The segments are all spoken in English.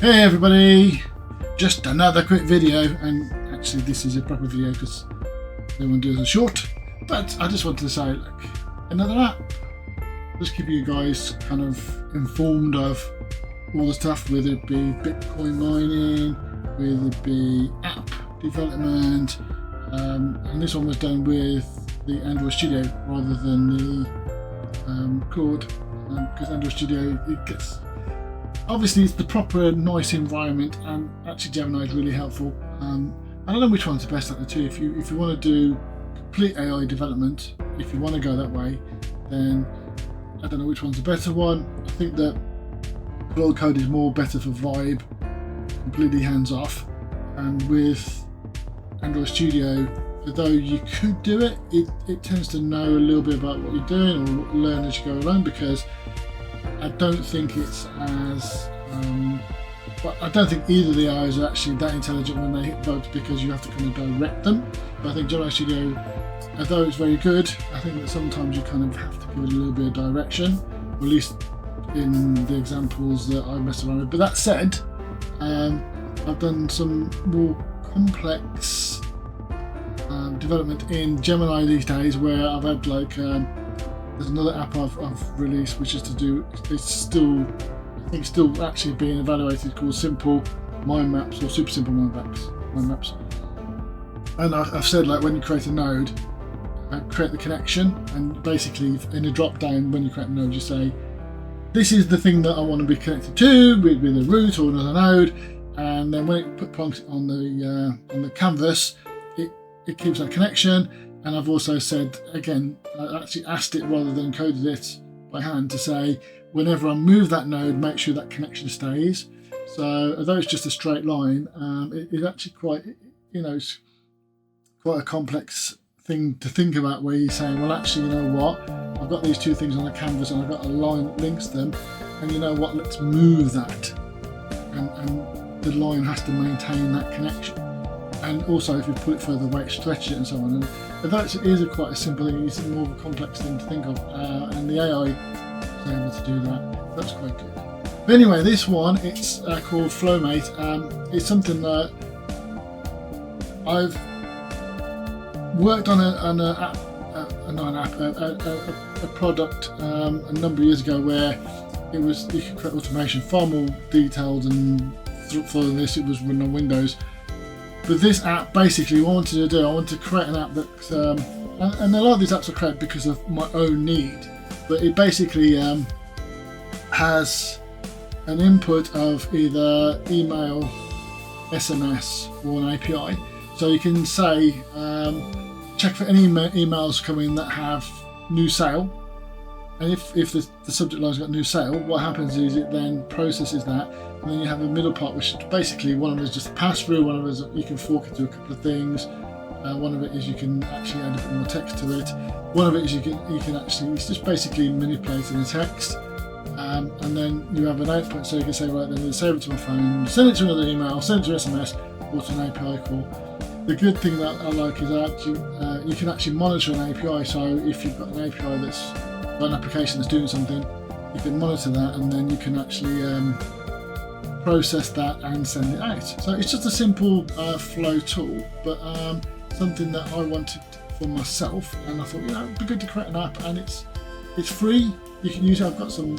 Hey everybody, just another quick video, and actually this is a proper video because they want to do it as a short, but I just wanted to say, look, another app, just keep you guys kind of informed of all the stuff, whether it be Bitcoin mining, whether it be app development, and this one was done with the Android Studio rather than the Claude, because Android Studio, it gets, obviously it's the proper nice environment, and actually Gemini is really helpful. I don't know which one's the best out of the two. If you want to do complete AI development, if you want to go that way, then I don't know which one's the better one. I think that Claude Code is more better for vibe, completely hands off, and with Android Studio, although you could do it, it tends to know a little bit about what you're doing or learn as you go along, because I don't think it's as but I don't think either of the AIs are actually that intelligent when they hit bugs, because you have to kind of direct them. But I think Gemini Studio, although it's very good, I think that sometimes you kind of have to give it a little bit of direction, or at least in the examples that I messed around with. But that said, I've done some more complex development in Gemini these days, where I've had like there's another app I've released which is to do, it's still, I think still actually being evaluated, called Simple Mind Maps or Super Simple Mind Maps. And I've said, like, when you create a node, create the connection, and basically in a drop down when you create a node you say, this is the thing that I want to be connected to with a root or another node, and then when it plonks it on the canvas, it keeps that connection. And I've also said, again, I actually asked it rather than coded it by hand to say, whenever I move that node, make sure that connection stays. So although it's just a straight line, it's actually quite, it's quite a complex thing to think about, where you're saying, well, actually, you know what, I've got these two things on the canvas and I've got a line that links them, and you know what, let's move that. And the line has to maintain that connection. And also, if you put it further away, stretch it and so on. And although it is quite a simple thing, it's more of a complex thing to think of, and the AI is able to do that. That's quite good. But anyway, this one, it's called FlowMate. It's something that I've worked on a product a number of years ago, where it was, you could create automation far more detailed, and for this it was run on Windows. But this app, basically, what I wanted to do, I wanted to create an app that, and a lot of these apps are created because of my own need, but it basically has an input of either email, SMS, or an API. So you can say, check for any emails coming that have new sale, and if the subject line's got new sale, what happens is it then processes that, and then you have a middle part, which is basically, one of it is just a pass through, one of it is you can fork it to a couple of things, one of it is you can actually add a bit more text to it, one of it is you can actually, it's just basically manipulating the text, and then you have an output, so you can say, right, then save it to my phone, send it to another email, send it to SMS, or to an API call. The good thing that I like is that you can actually monitor an API, so if you've got an API that's got an application that's doing something, you can monitor that, and then you can actually process that and send it out. So it's just a simple flow tool, but something that I wanted for myself, and I thought, it'd be good to create an app, and it's free. You can use it. I've got some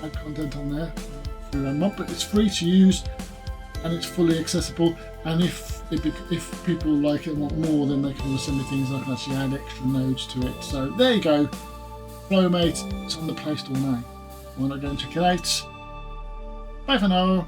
ad content on there through Mod, but it's free to use, and it's fully accessible. And if people like it and want more, then they can always send me things. I can actually add extra nodes to it. So there you go, FlowMate. It's on the Play Store now. Why not go and check it out? Bye for now.